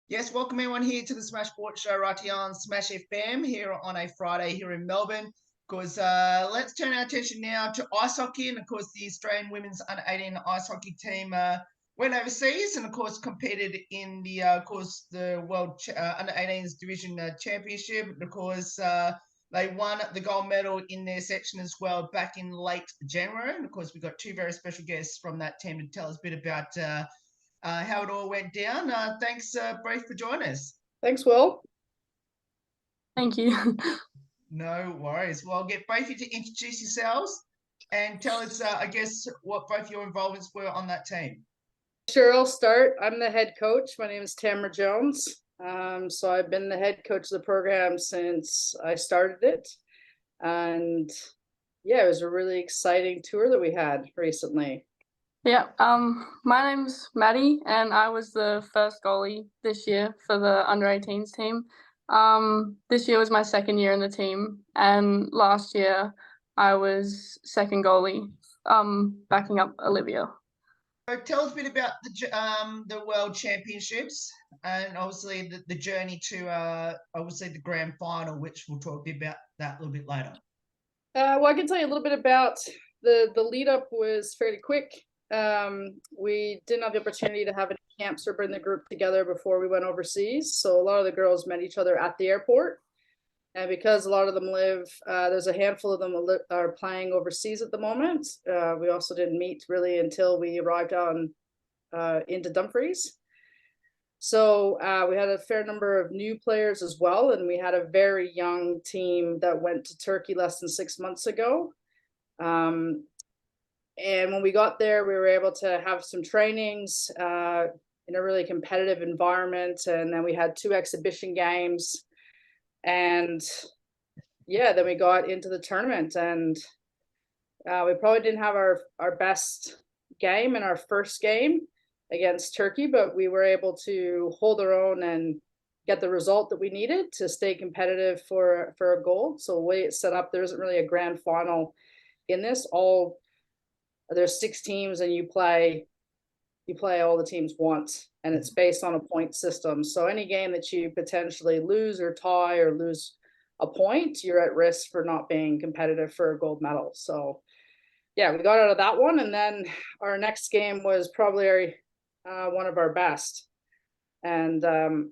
Yes, welcome everyone here to the Smash Sports Show right here on Smash FM here on a Friday here in Melbourne. Because let's turn our attention now to ice hockey, and of course the Australian women's under-18 ice hockey team went overseas and of course competed in the the World under-18s Division Championship. And of course they won the gold medal in their section as well back in late January. And of course we've got two very special guests from that team to tell us a bit about how it all went down. Thanks, Bree, for joining us. Thanks, Will. Thank you. No worries. Well, I'll get both of you to introduce yourselves and tell us, I guess, what both your involvements were on that team. Sure, I'll start. I'm the head coach. My name is Tamara Jones. So I've been the head coach of the program since I started it. And yeah, it was a really exciting tour that we had recently. Yeah, my name's Maddie, and I was the first goalie this year for the under-18s team. This year was my second year in the team, and last year I was second goalie, backing up Olivia. So tell us a bit about the World Championships and obviously the journey to obviously the grand final, which we'll talk a bit about that a little bit later. Well, I can tell you a little bit about the lead up was fairly quick. We didn't have the opportunity to have any camps or bring the group together before we went overseas. So a lot of the girls met each other at the airport. And because a lot of them live, there's a handful of them are playing overseas at the moment. We also didn't meet really until we arrived on into Dumfries. So we had a fair number of new players as well. And we had a very young team that went to Turkey less than 6 months ago. And when we got there, we were able to have some trainings in a really competitive environment. And then we had 2 exhibition games. And yeah, then we got into the tournament. And we probably didn't have our best game in our first game against Turkey, but we were able to hold our own and get the result that we needed to stay competitive for a gold. So the way it's set up, there isn't really a grand final in this. There's 6 teams and you play all the teams once, and it's based on a point system. So any game that you potentially lose or tie or lose a point, you're at risk for not being competitive for a gold medal. So yeah, we got out of that one. And then our next game was probably one of our best, and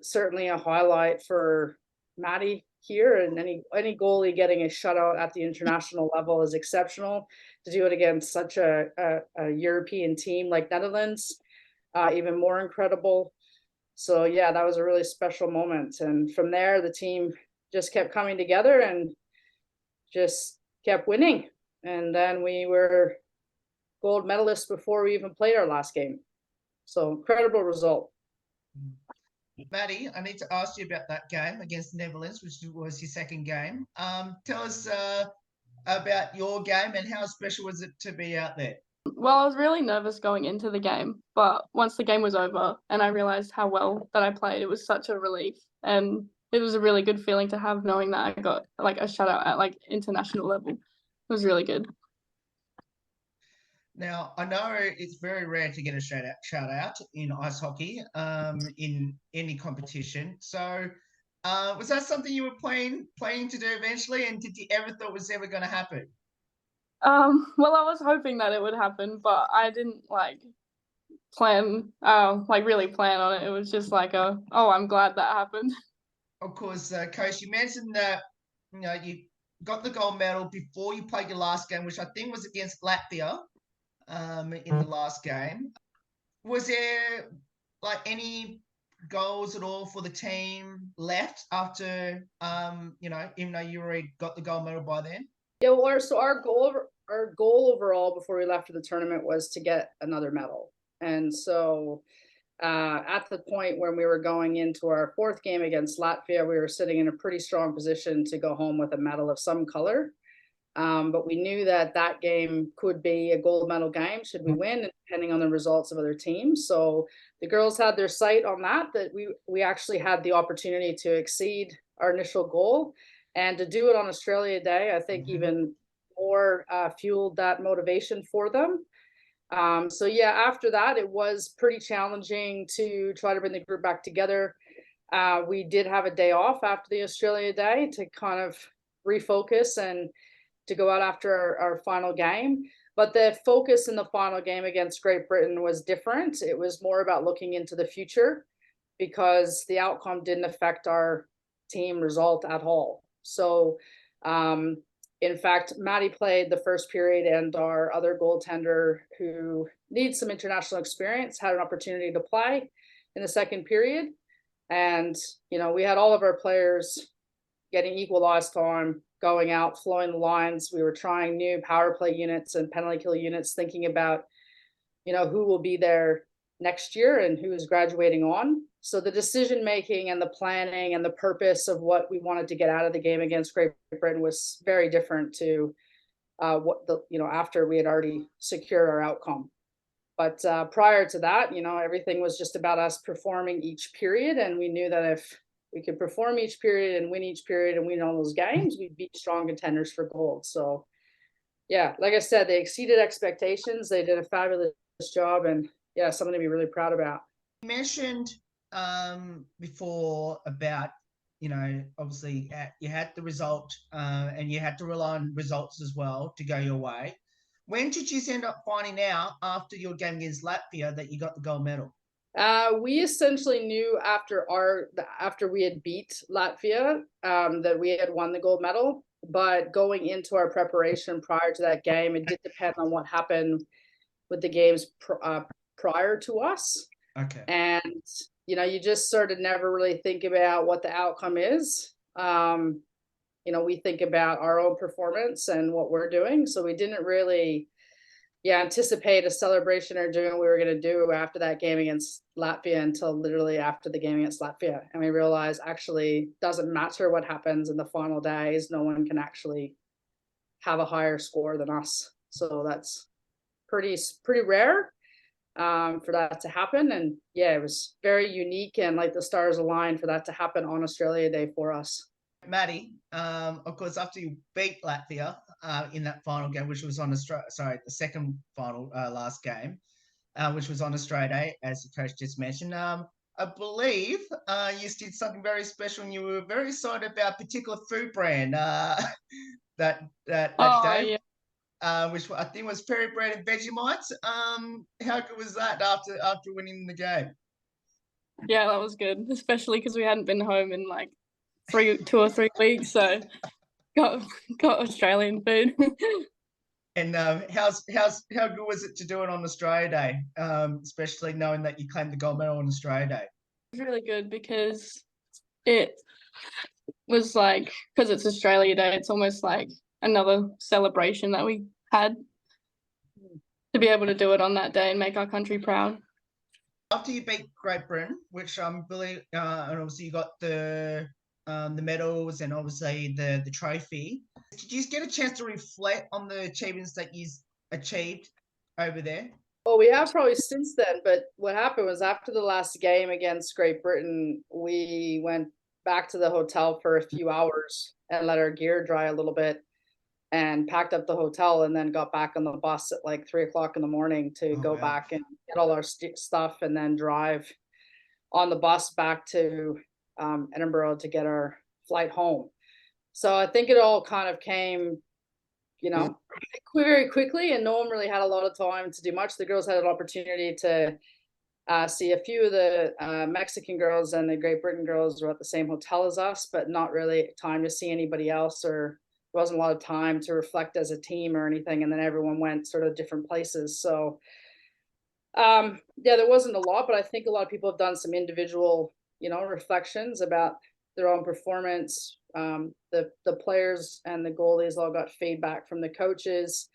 certainly a highlight for Maddie here. And any goalie getting a shutout at the international level is exceptional. To do it against such a European team like Netherlands, even more incredible. So yeah, that was a really special moment. And from there, the team just kept coming together and just kept winning. And then we were gold medalists before we even played our last game. So incredible result. Maddie, I need to ask you about that game against the Netherlands, which was your second game. Tell us about your game and how special was it to be out there? Well, I was really nervous going into the game, but once the game was over and I realized how well that I played, it was such a relief. And it was a really good feeling to have, knowing that I got like a shutout at like international level. It was really good. Now, I know it's very rare to get a shout out in ice hockey in any competition. So was that something you were planning to do eventually? And did you ever thought it was ever going to happen? Well, I was hoping that it would happen, but I didn't really plan on it. It was just like oh, I'm glad that happened. Of course, Coach, you mentioned that you got the gold medal before you played your last game, which I think was against Latvia in the last game. Was there like any goals at all for the team left after even though you already got the gold medal by then? Yeah, well, so our goal overall before we left for the tournament was to get another medal. And so at the point when we were going into our 4th game against Latvia, we were sitting in a pretty strong position to go home with a medal of some color. But we knew that game could be a gold medal game should we win, depending on the results of other teams. So the girls had their sight on that we actually had the opportunity to exceed our initial goal. And to do it on Australia Day, I think even more fueled that motivation for them. So yeah, after that, it was pretty challenging to try to bring the group back together. We did have a day off after the Australia Day to kind of refocus and to go out after our final game. But the focus in the final game against Great Britain was different. It was more about looking into the future because the outcome didn't affect our team result at all. So, in fact, Maddie played the first period, and our other goaltender, who needs some international experience, had an opportunity to play in the second period. And, you know, we had all of our players getting equal ice time, going out, flowing the lines. We were trying new power play units and penalty kill units, thinking about, you know, who will be there next year and who is graduating on. So the decision making and the planning and the purpose of what we wanted to get out of the game against Great Britain was very different to what the, you know, after we had already secured our outcome. But prior to that, you know, everything was just about us performing each period. And we knew that if we could perform each period and win each period and win all those games, we'd be strong contenders for gold. So, yeah, like I said, they exceeded expectations. They did a fabulous job, and yeah, something to be really proud about. You mentioned before about, you know, obviously you had the result and you had to rely on results as well to go your way. When did you end up finding out after your game against Latvia that you got the gold medal? We essentially knew after we had beat Latvia that we had won the gold medal. But going into our preparation prior to that game, it did depend on what happened with the games prior to us. Okay. And, you know, you just sort of never really think about what the outcome is. You know, we think about our own performance and what we're doing. So we didn't really, anticipate a celebration or doing what we were going to do after that game against Latvia until literally after the game against Latvia. And we realized actually doesn't matter what happens in the final days. No one can actually have a higher score than us. So that's pretty rare for that to happen. And yeah, it was very unique and like the stars aligned for that to happen on Australia Day for us. Maddie, of course, after you beat Latvia in that final game, which was on the second final last game, which was on Australia Day, as the coach just mentioned. I believe you did something very special, and you were very excited about a particular food brand that day, which I think was Peri Bread and Vegemites. How good was that after winning the game? Yeah, that was good, especially because we hadn't been home in like 2 or 3 weeks, so got Australian food. And how good was it to do it on Australia Day, especially knowing that you claimed the gold medal on Australia Day? It was really good because it was like, because it's Australia Day, it's almost like another celebration that we had to be able to do it on that day and make our country proud. After you beat Great Britain, which believe, and obviously you got the medals and obviously the trophy, did you get a chance to reflect on the achievements that you achieved over there? Well, we have probably since then, but what happened was after the last game against Great Britain, we went back to the hotel for a few hours and let our gear dry a little bit and packed up the hotel and then got back on the bus at like 3:00 in the morning to go back and get all our stuff and then drive on the bus back to Edinburgh to get our flight home. So I think it all kind of came, you know, very quickly, and no one really had a lot of time to do much. The girls had an opportunity to see a few of the Mexican girls, and the Great Britain girls were at the same hotel as us, but not really time to see anybody else, or there wasn't a lot of time to reflect as a team or anything. And then everyone went sort of different places. So yeah, there wasn't a lot, but I think a lot of people have done some individual, you know, reflections about their own performance. The players and the goalies all got feedback from the coaches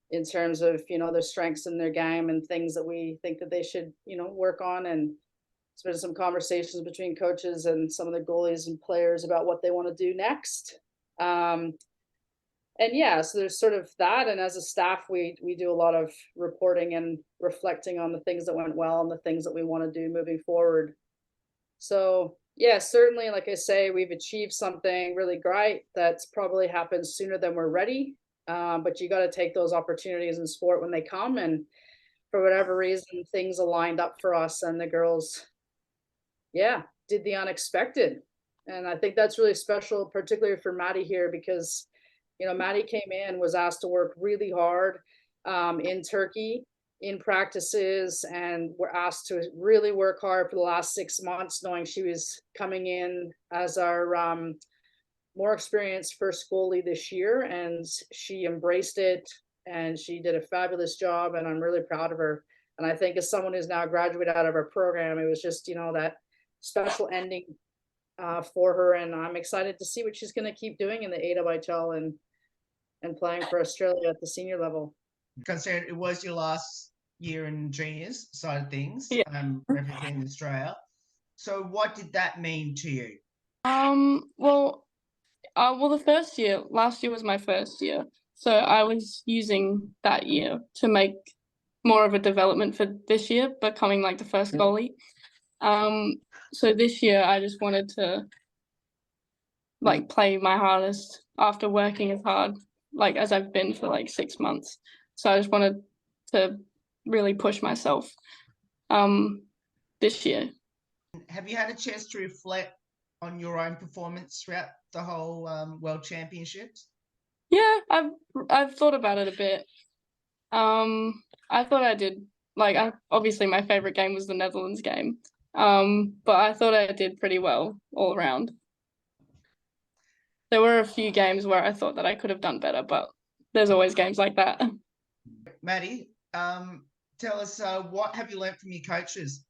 in terms of, you know, their strengths in their game and things that we think that they should, you know, work on. And there's been some conversations between coaches and some of the goalies and players about what they want to do next. And yeah, so there's sort of that. And as a staff, we do a lot of reporting and reflecting on the things that went well and the things that we want to do moving forward. So yeah, certainly, like I say, we've achieved something really great that's probably happened sooner than we're ready. But you got to take those opportunities in sport when they come. And for whatever reason, things aligned up for us, and the girls yeah, did the unexpected. And I think that's really special, particularly for Maddie here, because, you know, Maddie came in, was asked to work really hard in Turkey in practices, and were asked to really work hard for the last 6 months, knowing she was coming in as our more experienced first goalie this year. And she embraced it and she did a fabulous job. And I'm really proud of her. And I think as someone who's now graduated out of our program, it was just, you know, that special ending for her. And I'm excited to see what she's going to keep doing in the AWHL and playing for Australia at the senior level. Considering it was your last year in juniors side of things, Yeah. Representing Australia. So what did that mean to you? Well, the first year, last year was my first year. So I was using that year to make more of a development for this year, becoming like the first goalie. So this year I just wanted to like play my hardest after working as hard like as I've been for like 6 months. So I just wanted to really push myself this year. Have you had a chance to reflect on your own performance throughout the whole World Championships? Yeah, I've thought about it a bit. I thought I did obviously my favorite game was the Netherlands game. But I thought I did pretty well all around. There were a few games where I thought that I could have done better, but there's always games like that. Maddie, tell us what have you learned from your coaches?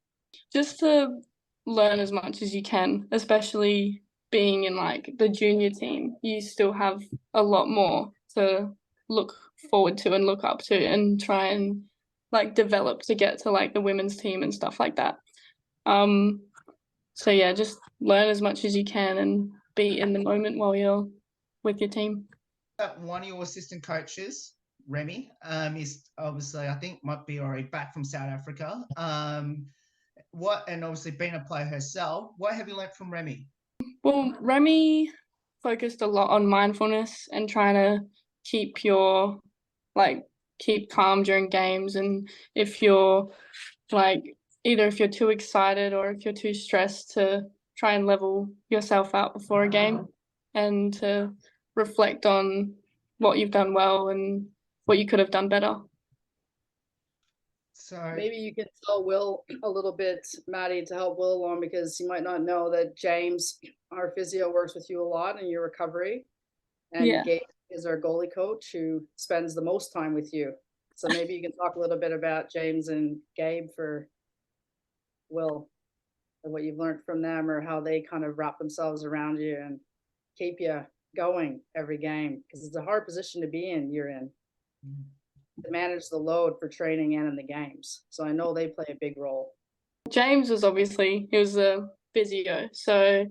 Just to learn as much as you can, especially being in like the junior team, you still have a lot more to look forward to and look up to and try and like develop to get to like the women's team and stuff like that. So yeah, just learn as much as you can and be in the moment while you're with your team. One of your assistant coaches, Remy, is obviously I think might be already back from South Africa. And obviously being a player herself, what have you learned from Remy? Well, Remy focused a lot on mindfulness and trying to keep calm during games, and if you're like either if you're too excited or if you're too stressed, to try and level yourself out before a game and to reflect on what you've done well and what you could have done better. So maybe you can tell Will a little bit, Maddie, to help Will along, because you might not know that James, our physio, works with you a lot in your recovery. And Yeah. Gabe is our goalie coach who spends the most time with you. So maybe you can talk a little bit about James and Gabe for Will and what you've learned from them, or how they kind of wrap themselves around you and keep you going every game, because it's a hard position to be in. You're in to manage the load for training and in the games. So I know they play a big role. James was he was a physio, so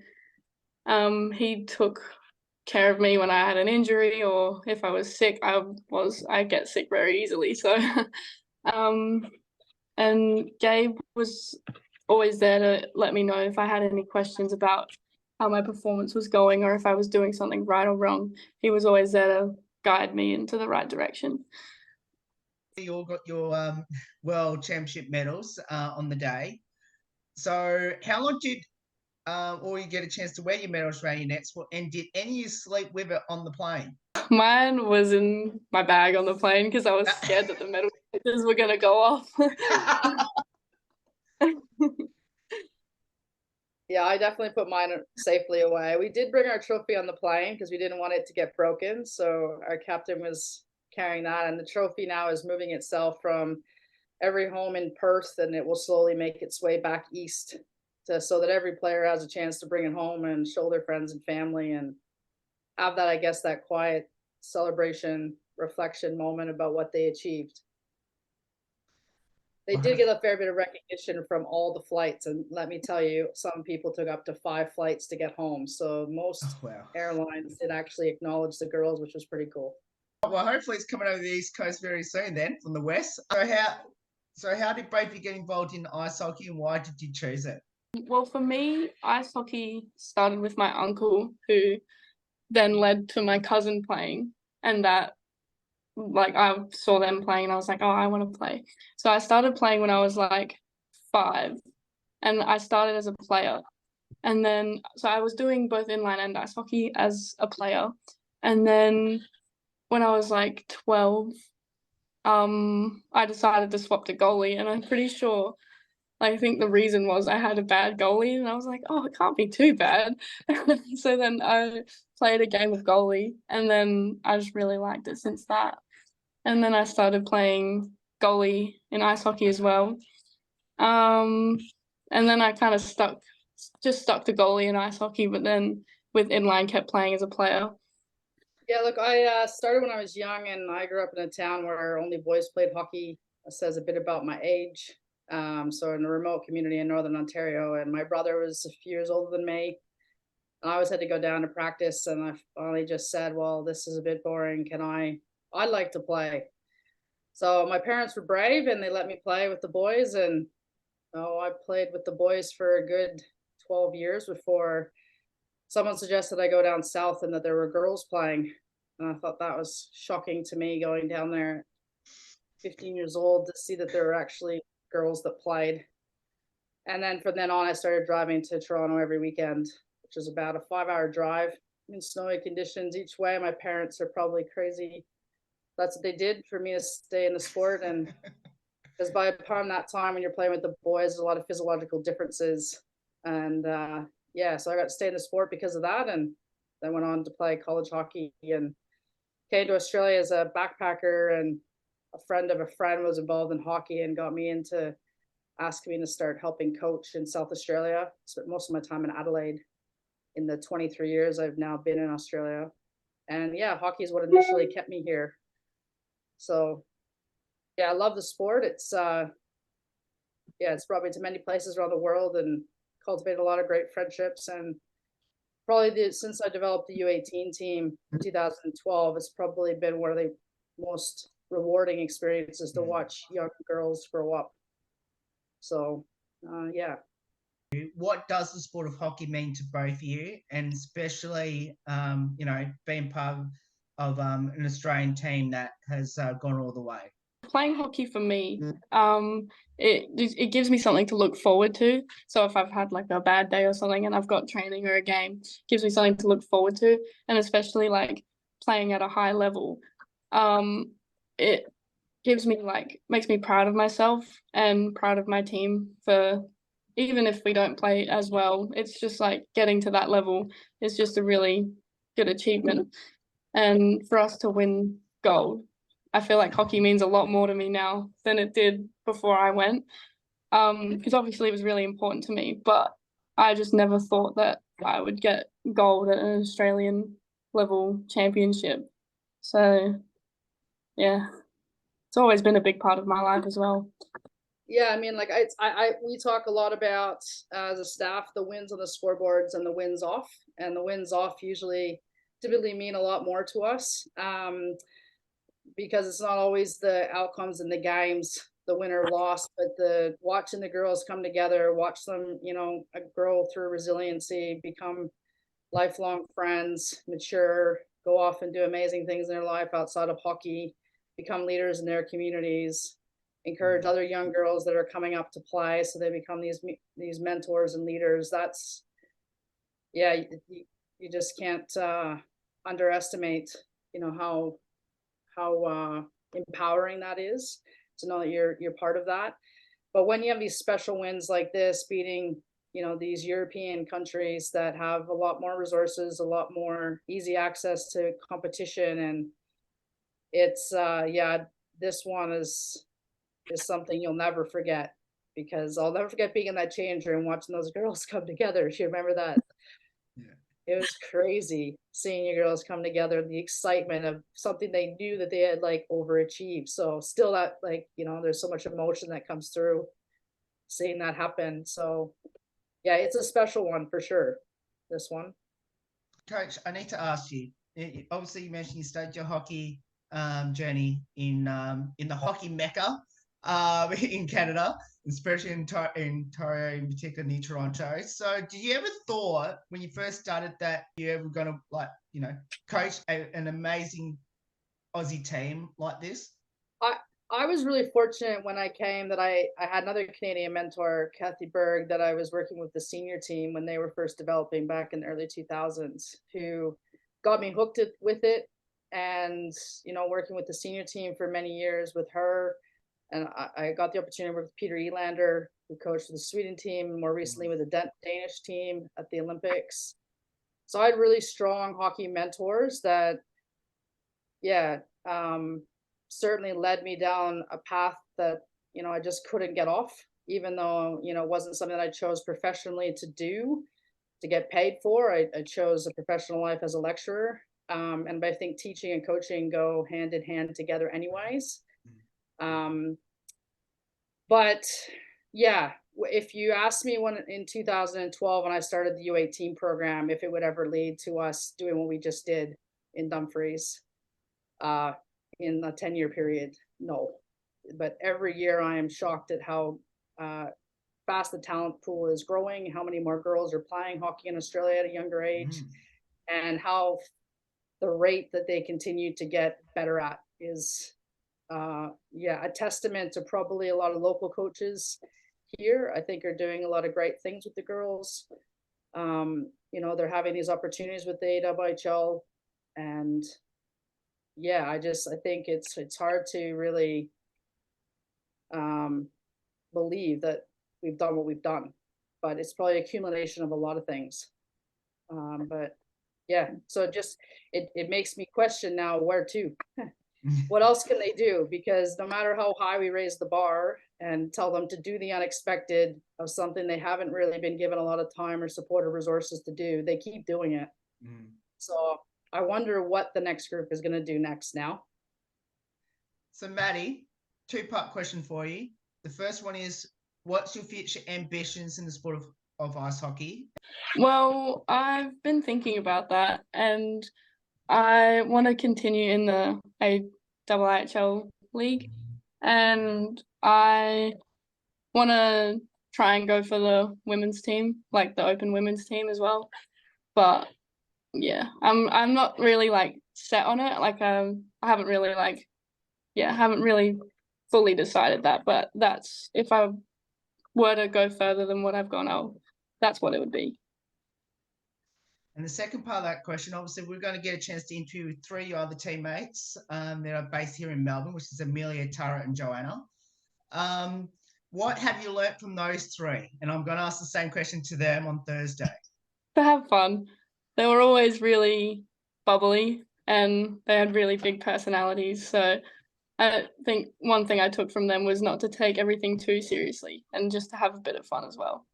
he took care of me when I had an injury, or if I was sick. I get sick very easily, so and Gabe was always there to let me know if I had any questions about how my performance was going or if I was doing something right or wrong. He was always there to guide me into the right direction. You all got your World Championship medals on the day. So how long did or you get a chance to wear your medals around your necks, and did any of you sleep with it on the plane? Mine was in my bag on the plane because I was scared that the medal were going to go off. Yeah, I definitely put mine safely away. We did bring our trophy on the plane because we didn't want it to get broken. So our captain was carrying that, and the trophy now is moving itself from every home in Perth, and it will slowly make its way back east so that every player has a chance to bring it home and show their friends and family and have that, I guess, that quiet celebration, reflection moment about what they achieved. They did get a fair bit of recognition from all the flights, and let me tell you, some people took up to 5 flights to get home. So most airlines did actually acknowledge the girls, which was pretty cool. Well, hopefully it's coming over the East Coast very soon then, from the West. So how did both of you get involved in ice hockey, and why did you choose it? Well, for me, ice hockey started with my uncle, who then led to my cousin playing, and that I saw them playing and I was like, oh, I want to play. So I started playing when I was like 5, and I started as a player. And then, so I was doing both inline and ice hockey as a player. And then when I was like 12, I decided to swap to goalie, and I'm pretty sure, I think the reason was I had a bad goalie, and I was like, oh, it can't be too bad. So then I played a game of goalie, and then I just really liked it since that. And then I started playing goalie in ice hockey as well. And then I kind of stuck to goalie in ice hockey, but then with inline kept playing as a player. Yeah, look, I started when I was young, and I grew up in a town where only boys played hockey. That says a bit about my age. So in a remote community in Northern Ontario, and my brother was a few years older than me. And I always had to go down to practice, and I finally just said, well, this is a bit boring. I'd like to play. So my parents were brave, and they let me play with the boys, and I played with the boys for a good 12 years before someone suggested I go down south and that there were girls playing. And I thought that was shocking to me, going down there 15 years old to see that there were actually girls that played. And then from then on, I started driving to Toronto every weekend, which is about a 5-hour drive in snowy conditions each way. My parents are probably crazy. That's what they did for me to stay in the sport. And because by the time that time, when you're playing with the boys, there's a lot of physiological differences. And yeah, so I got to stay in the sport because of that, and then went on to play college hockey and came to Australia as a backpacker, and a friend of a friend was involved in hockey and got me into asking me to start helping coach in South Australia. Spent most of my time in Adelaide in the 23 years I've now been in Australia. And yeah, hockey is what initially kept me here. So yeah, I love the sport. It's it's brought me to many places around the world and cultivated a lot of great friendships. And probably since I developed the U18 team in 2012, it's probably been one of the most rewarding experiences to watch young girls grow up. So yeah. What does the sport of hockey mean to both of you, and especially being part of an Australian team that has gone all the way? Playing hockey for me, it gives me something to look forward to. So if I've had like a bad day or something and I've got training or a game, it gives me something to look forward to. And especially like playing at a high level, it gives me makes me proud of myself and proud of my team. For even if we don't play as well, it's just like getting to that level is just a really good achievement. And for us to win gold, I feel like hockey means a lot more to me now than it did before I went. Because obviously it was really important to me, but I just never thought that I would get gold at an Australian level championship. So yeah, it's always been a big part of my life as well. Yeah, I mean, like we talk a lot about as a staff the wins on the scoreboards and the wins off, and the wins off typically mean a lot more to us. Because it's not always the outcomes in the games, the win or loss, but the watching the girls come together, watch them, grow through resiliency, become lifelong friends, mature, go off and do amazing things in their life outside of hockey, become leaders in their communities, encourage other young girls that are coming up to play, so they become these mentors and leaders. That's you just can't underestimate, how empowering that is to know that you're part of that. But when you have these special wins like this, beating these European countries that have a lot more resources, a lot more easy access to competition, and it's this one is something you'll never forget, because I'll never forget being in that change room watching those girls come together. If you remember that. It was crazy seeing you girls come together, the excitement of something they knew that they had overachieved. So still that there's so much emotion that comes through seeing that happen. So yeah, it's a special one for sure, this one. Coach, I need to ask you, obviously you mentioned you started your hockey journey in the hockey mecca in Canada, especially in Ontario, in particular near Toronto. So did you ever thought when you first started that you were going to coach an amazing Aussie team like this? I was really fortunate when I came that I had another Canadian mentor, Kathy Berg, that I was working with the senior team when they were first developing back in the early 2000s, who got me hooked with it. And, you know, working with the senior team for many years with her. And I got the opportunity to work with Peter Elander, who coached the Sweden team, and more recently with the Danish team at the Olympics. So I had really strong hockey mentors that, yeah, certainly led me down a path that, you know, I just couldn't get off, even though, you know, it wasn't something that I chose professionally to do, to get paid for. I chose a professional life as a lecturer. And I think teaching and coaching go hand in hand together anyways. But yeah, if you asked me when in 2012, when I started the U18 program, if it would ever lead to us doing what we just did in Dumfries, in a 10-year period, no. But every year I am shocked at how fast the talent pool is growing, how many more girls are playing hockey in Australia at a younger age, and how the rate that they continue to get better at is, yeah, a testament to probably a lot of local coaches here. I think are doing a lot of great things with the girls. You know, they're having these opportunities with the AWHL, and yeah, I think it's hard to really believe that we've done what we've done, but it's probably an accumulation of a lot of things. But yeah, so it makes me question now where to. What else can they do? Because no matter how high we raise the bar and tell them to do the unexpected of something they haven't really been given a lot of time or support or resources to do, they keep doing it. So I wonder what the next group is going to do next now. So Maddie, two-part question for you. The first one is, what's your future ambitions in the sport of ice hockey? Well, I've been thinking about that, and I want to continue in the AWHL league, and I want to try and go for the women's team, like the open women's team as well. But yeah, I'm not really like set on it. Like I haven't really haven't really fully decided that. But that's, if I were to go further than what I've gone, that's what it would be. And the second part of that question, obviously, we're going to get a chance to interview three of your other teammates that are based here in Melbourne, which is Amelia, Tara, and Joanna. What have you learnt from those three? And I'm going to ask the same question to them on Thursday. To have fun. They were always really bubbly, and they had really big personalities. So I think one thing I took from them was not to take everything too seriously and just to have a bit of fun as well.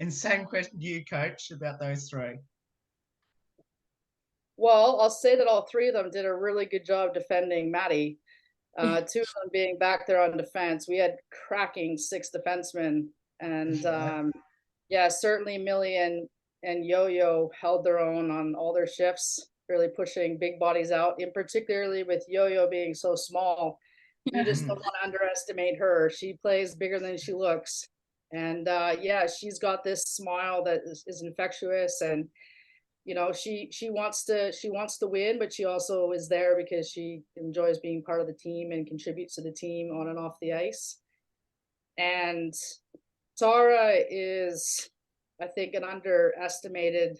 And same question to you, Coach, about those three. Well, I'll say that all three of them did a really good job defending Maddie. Two of them being back there on defense. We had cracking 6 defensemen, and yeah, certainly Millie and Yo-Yo held their own on all their shifts, really pushing big bodies out, and particularly with Yo-Yo being so small. You just don't want to underestimate her. She plays bigger than she looks. And yeah, she's got this smile that is infectious, and you know, she wants to win, but she also is there because she enjoys being part of the team and contributes to the team on and off the ice. And Tara is, I think, an underestimated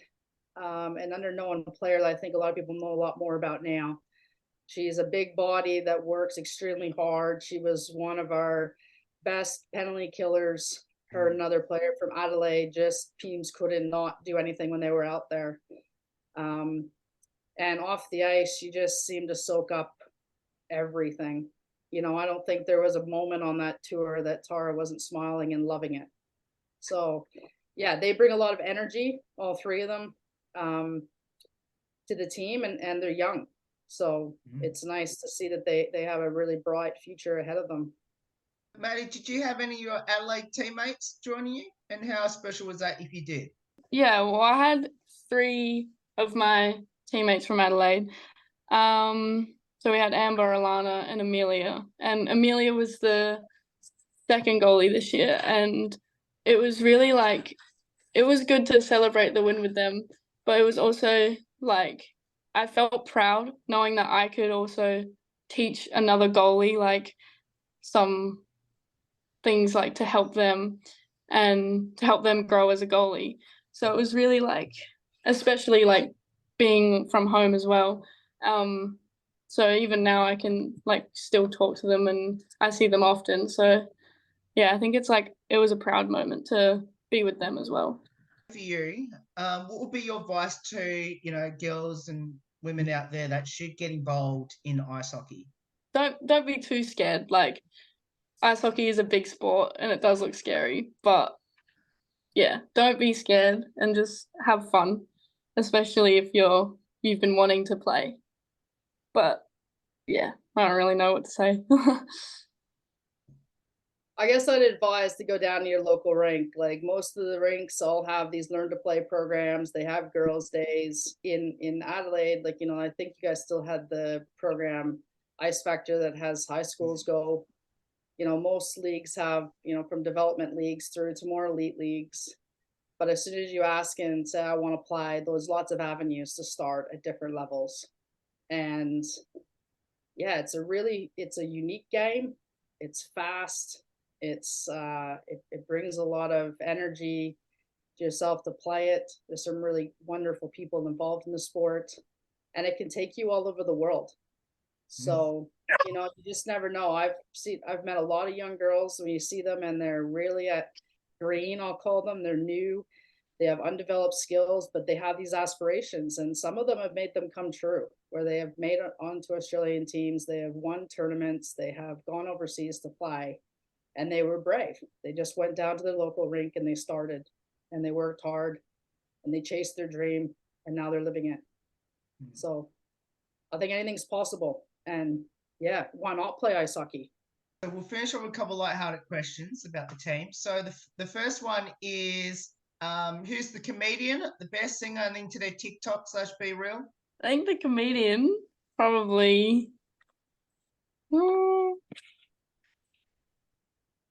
and under-known player that I think a lot of people know a lot more about now. She's a big body that works extremely hard. She was one of our best penalty killers. Her and another player from Adelaide, just teams couldn't not do anything when they were out there. And off the ice, she just seemed to soak up everything. You know, I don't think there was a moment on that tour that Tara wasn't smiling and loving it. So yeah, they bring a lot of energy, all three of them, to the team, and they're young. So it's nice to see that they have a really bright future ahead of them. Maddie, did you have any of your Adelaide teammates joining you? And how special was that if you did? Yeah, well, I had 3 of my teammates from Adelaide. So we had Amber, Alana, and Amelia. And Amelia was the second goalie this year. And it was really like, it was good to celebrate the win with them. But it was also like, I felt proud knowing that I could also teach another goalie like some things like to help them and to help them grow as a goalie. So it was really like, especially like being from home as well. So even now I can like still talk to them and I see them often. So yeah, I think it's like it was a proud moment to be with them as well. For you, what would be your advice to girls and women out there that should get involved in ice hockey? Don't be too scared. Like ice hockey is a big sport and it does look scary, but yeah, don't be scared and just have fun, especially if you've been wanting to play. But yeah, I don't really know what to say. I guess I'd advise to go down to your local rink. Like most of the rinks all have these learn to play programs. They have girls' days in Adelaide. Like, I think you guys still had the program Ice Factor that has high schools go. Most leagues have, from development leagues through to more elite leagues. But as soon as you ask and say, I want to apply, there's lots of avenues to start at different levels. And yeah, it's a unique game. It's fast. It brings a lot of energy to yourself to play it. There's some really wonderful people involved in the sport, and it can take you all over the world. So, you just never know. I've met a lot of young girls when you see them and they're really at green, I'll call them. They're new. They have undeveloped skills, but they have these aspirations, and some of them have made them come true, where they have made it onto Australian teams. They have won tournaments. They have gone overseas to play. And they were brave. They just went down to their local rink and they started and they worked hard and they chased their dream and now they're living it. So I think anything's possible. And yeah, why not play ice hockey? So we'll finish up with a couple of lighthearted questions about the team. So the first one is, who's the comedian, the best singer on internet, TikTok/Be Real? I think the comedian probably.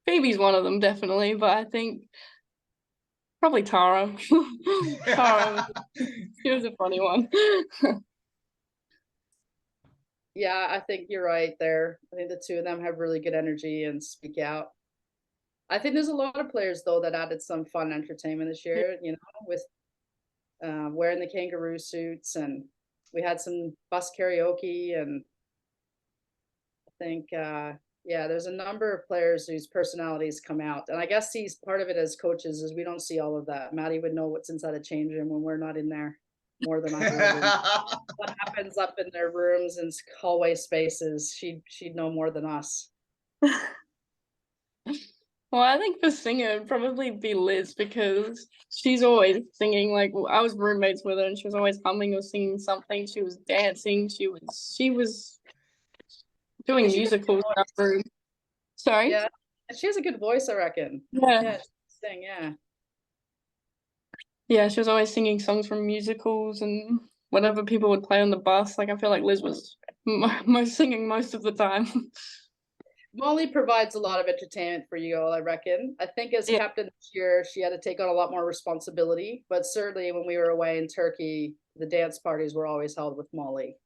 Phoebe's one of them, definitely, but I think probably Tara. Tara, she was a funny one. Yeah, I think you're right there. I think the two of them have really good energy and speak out. I think there's a lot of players, though, that added some fun entertainment this year, with wearing the kangaroo suits, and we had some bus karaoke, and I think there's a number of players whose personalities come out. And I guess he's part of it as coaches is we don't see all of that. Maddie would know what's inside a change room when we're not in there more than I would. What happens up in their rooms and hallway spaces, she'd know more than us. Well, I think for singer it'd probably be Liz because she's always singing. Like I was roommates with her and she was always humming or singing something. She was dancing. She was doing musicals in that room. Sorry? Yeah, she has a good voice, I reckon. Yeah. Yeah, she sing, yeah. Yeah, she was always singing songs from musicals and whatever people would play on the bus. Like I feel like Liz was singing most of the time. Molly provides a lot of entertainment for you all, I reckon. I think as captain this year, she had to take on a lot more responsibility, but certainly when we were away in Turkey, the dance parties were always held with Molly.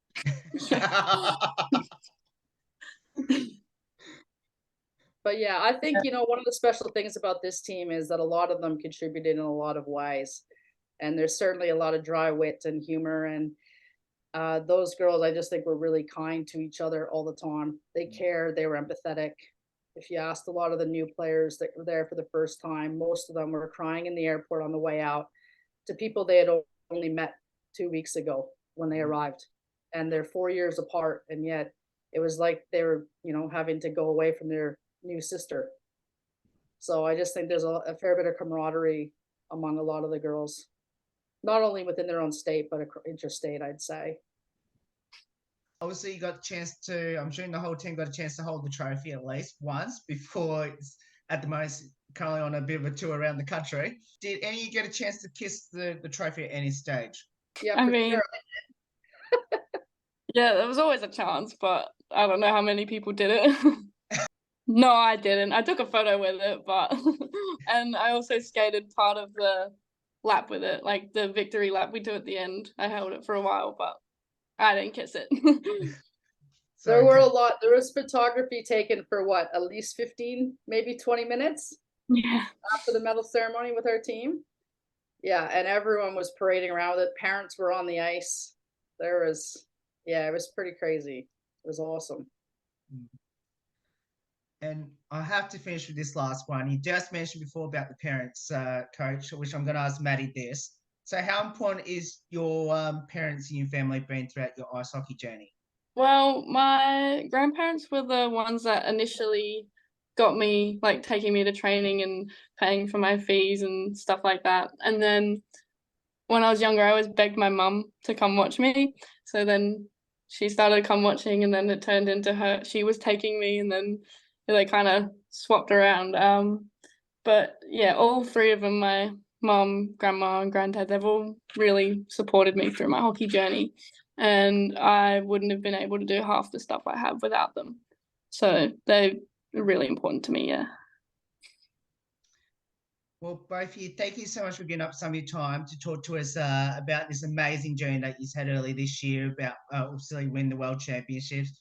But yeah, I think, one of the special things about this team is that a lot of them contributed in a lot of ways. And there's certainly a lot of dry wit and humor. And those girls, I just think were really kind to each other all the time. They cared, they were empathetic. If you asked a lot of the new players that were there for the first time, most of them were crying in the airport on the way out to people they had only met 2 weeks ago when they arrived. And they're 4 years apart. And yet it was like they were, having to go away from their new sister. So I just think there's a fair bit of camaraderie among a lot of the girls, not only within their own state, but interstate, I'd say. Obviously, you got a chance to, I'm sure the whole team got a chance to hold the trophy at least once before it's at the most currently on a bit of a tour around the country. Did any of you get a chance to kiss the trophy at any stage? Yeah, I for mean, sure. Yeah, there was always a chance, but I don't know how many people did it. No, I didn't. I took a photo with it, but and I also skated part of the lap with it, like the victory lap we do at the end. I held it for a while, but I didn't kiss it. So there were a lot. There was photography taken for what, at least 15, maybe 20 minutes Yeah. after the medal ceremony with our team. Yeah, and everyone was parading around with it. Parents were on the ice. There was, yeah, it was pretty crazy. It was awesome. And I have to finish with this last one. You just mentioned before about the parents, coach, which I'm going to ask Maddie this. So how important is your parents and your family been throughout your ice hockey journey? Well, my grandparents were the ones that initially got me, like, taking me to training and paying for my fees and stuff like that. And then when I was younger, I always begged my mum to come watch me. So then she started come watching, and then it turned into her. She was taking me, and then they kind of swapped around. But yeah, all three of them, my mum, grandma, and granddad, they've all really supported me through my hockey journey, and I wouldn't have been able to do half the stuff I have without them. So they're really important to me. Yeah. Well, both of you, thank you so much for giving up some of your time to talk to us about this amazing journey that you've had early this year about obviously win the World Championships.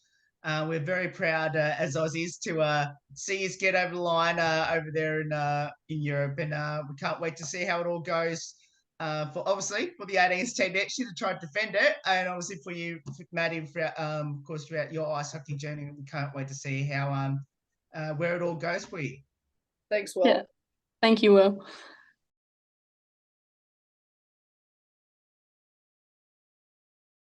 We're very proud as Aussies to see us get over the line over there in Europe, and we can't wait to see how it all goes. For obviously for the 18s team next year to try to defend it, and obviously for you, Maddie, of course throughout your ice hockey journey, we can't wait to see how where it all goes for you. Thanks, Will. Yeah. Thank you, Will.